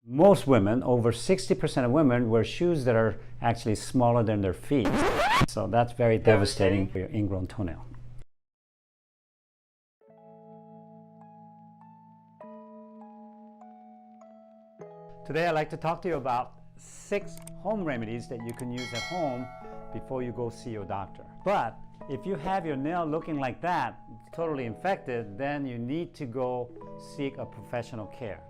Most women, over 60% of women, wear shoes that are actually smaller than their feet. So that's very devastating for your ingrown toenail. Today I'd like to talk to you about 6 home remedies that you can use at home before you go see your doctor. But if you have your nail looking like that, totally infected, then you need to go seek a professional care.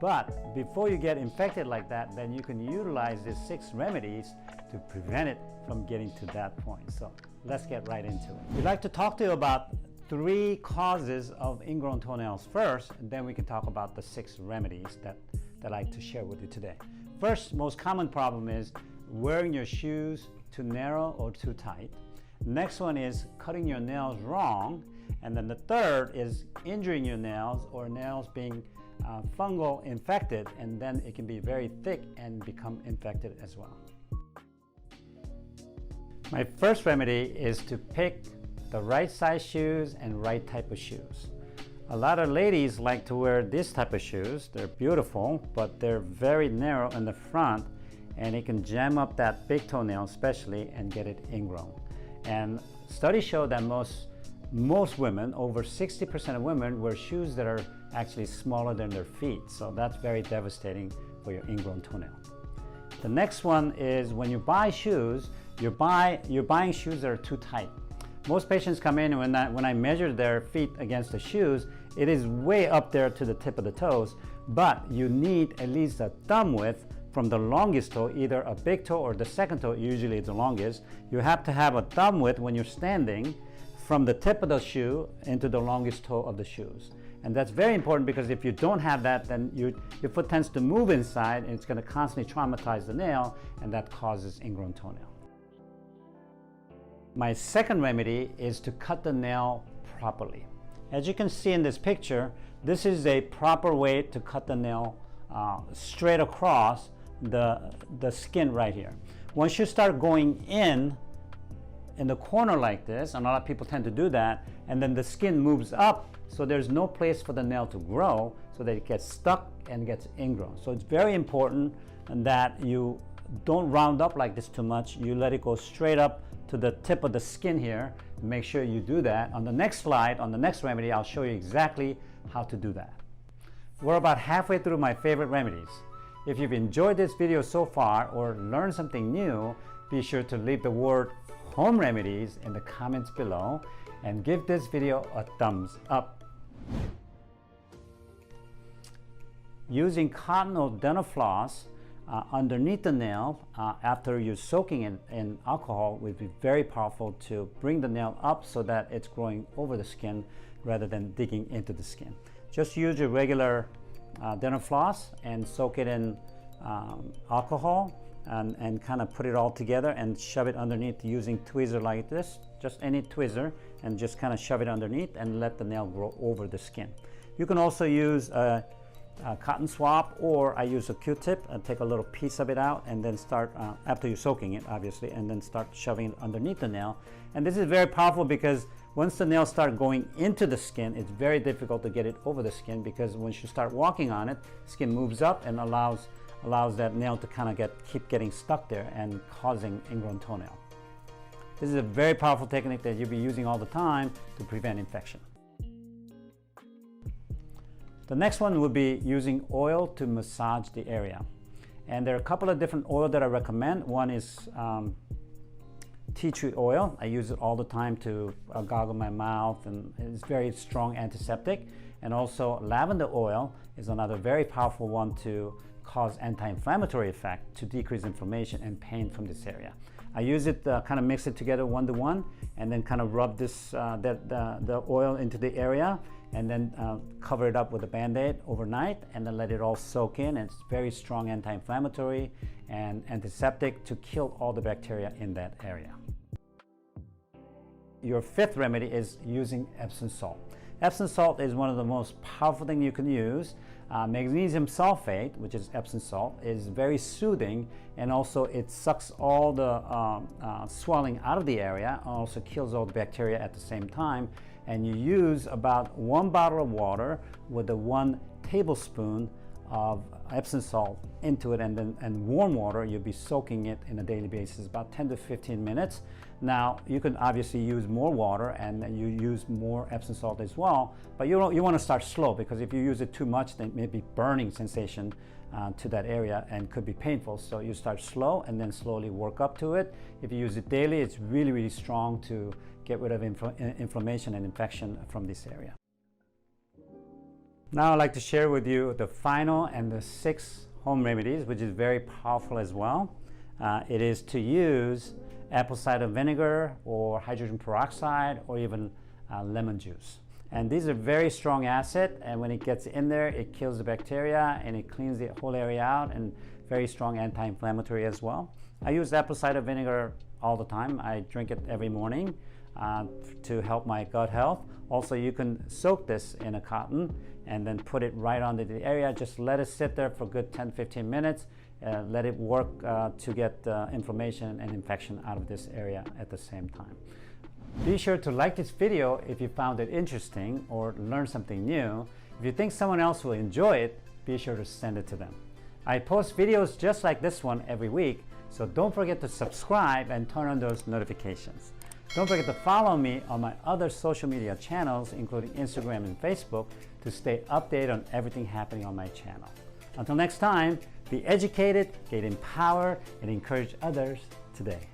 But before you get infected like that, then you can utilize these 6 remedies to prevent it from getting to that point. So let's get right into it. We'd like to talk to you about 3 causes of ingrown toenails first, and then we can talk about the 6 remedies that I'd like to share with you today. First, most common problem is wearing your shoes too narrow or too tight. Next one is cutting your nails wrong. And then the third is injuring your nails or nails being fungal infected, and then it can be very thick and become infected as well. My first remedy is to pick the right size shoes and right type of shoes. A lot of ladies like to wear this type of shoes. They're beautiful, but they're very narrow in the front, and it can jam up that big toenail especially and get it ingrown. And studies show that most women, over 60% of women, wear shoes that are actually smaller than their feet. So that's very devastating for your ingrown toenail. The next one is when you buy shoes, you're buying shoes that are too tight. Most patients come in and when I measure their feet against the shoes, it is way up there to the tip of the toes, but you need at least a thumb width from the longest toe, either a big toe or the second toe, usually it's the longest. You have to have a thumb width when you're standing from the tip of the shoe into the longest toe of the shoes. And that's very important because if you don't have that, then your foot tends to move inside and it's going to constantly traumatize the nail, and that causes ingrown toenail. My second remedy is to cut the nail properly. As you can see in this picture, this is a proper way to cut the nail straight across the skin right here. Once you start going in the corner like this, and a lot of people tend to do that, and then the skin moves up, so there's no place for the nail to grow, so that it gets stuck and gets ingrown. So it's very important that you don't round up like this too much. You let it go straight up to the tip of the skin here. Make sure you do that. On the next slide, on the next remedy, I'll show you exactly how to do that. We're about halfway through my favorite remedies. If you've enjoyed this video so far or learned something new, be sure to leave the word home remedies in the comments below and give this video a thumbs up. Using cotton or dental floss underneath the nail after you're soaking it in alcohol would be very powerful to bring the nail up so that it's growing over the skin rather than digging into the skin. Just use your regular dental floss and soak it in alcohol and kind of put it all together and shove it underneath using tweezer like this, just any tweezer, and just kind of shove it underneath and let the nail grow over the skin. You can also use a cotton swab, or I use a Q-tip and take a little piece of it out and then start, after you're soaking it obviously, and then start shoving it underneath the nail. And this is very powerful because once the nails start going into the skin, it's very difficult to get it over the skin, because once you start walking on it, skin moves up and allows that nail to kind of keep getting stuck there and causing ingrown toenail. This is a very powerful technique that you'll be using all the time to prevent infection. The next one will be using oil to massage the area. And there are a couple of different oils that I recommend. One is tea tree oil. I use it all the time to gargle my mouth, and it's very strong antiseptic. And also lavender oil is another very powerful one to cause anti-inflammatory effect to decrease inflammation and pain from this area. I use it, kind of mix it together 1-to-1, and then kind of rub the oil into the area, and then cover it up with a Band-Aid overnight, and then let it all soak in. And it's very strong anti-inflammatory and antiseptic to kill all the bacteria in that area. Your 5th remedy is using Epsom salt. Epsom salt is one of the most powerful things you can use. Magnesium sulfate, which is Epsom salt, is very soothing, and also it sucks all the swelling out of the area, and also kills all the bacteria at the same time. And you use about 1 bottle of water with 1 tablespoon of Epsom salt into it, and warm water. You'll be soaking it on a daily basis, about 10 to 15 minutes. Now, you can obviously use more water and you use more Epsom salt as well, but you want to start slow, because if you use it too much, then maybe burning sensation to that area and could be painful. So you start slow and then slowly work up to it. If you use it daily, it's really, really strong to get rid of inflammation and infection from this area. Now I'd like to share with you the final and the sixth home remedies, which is very powerful as well. It is to use apple cider vinegar or hydrogen peroxide or even lemon juice. And these are very strong acid, and when it gets in there, it kills the bacteria and it cleans the whole area out, and very strong anti-inflammatory as well. I use apple cider vinegar all the time. I drink it every morning to help my gut health. Also, you can soak this in a cotton and then put it right onto the area. Just let it sit there for a good 10-15 minutes. Let it work to get inflammation and infection out of this area at the same time. Be sure to like this video if you found it interesting or learned something new. If you think someone else will enjoy it, be sure to send it to them. I post videos just like this one every week, so don't forget to subscribe and turn on those notifications. Don't forget to follow me on my other social media channels, including Instagram and Facebook, to stay updated on everything happening on my channel. Until next time, be educated, get empowered, and encourage others today.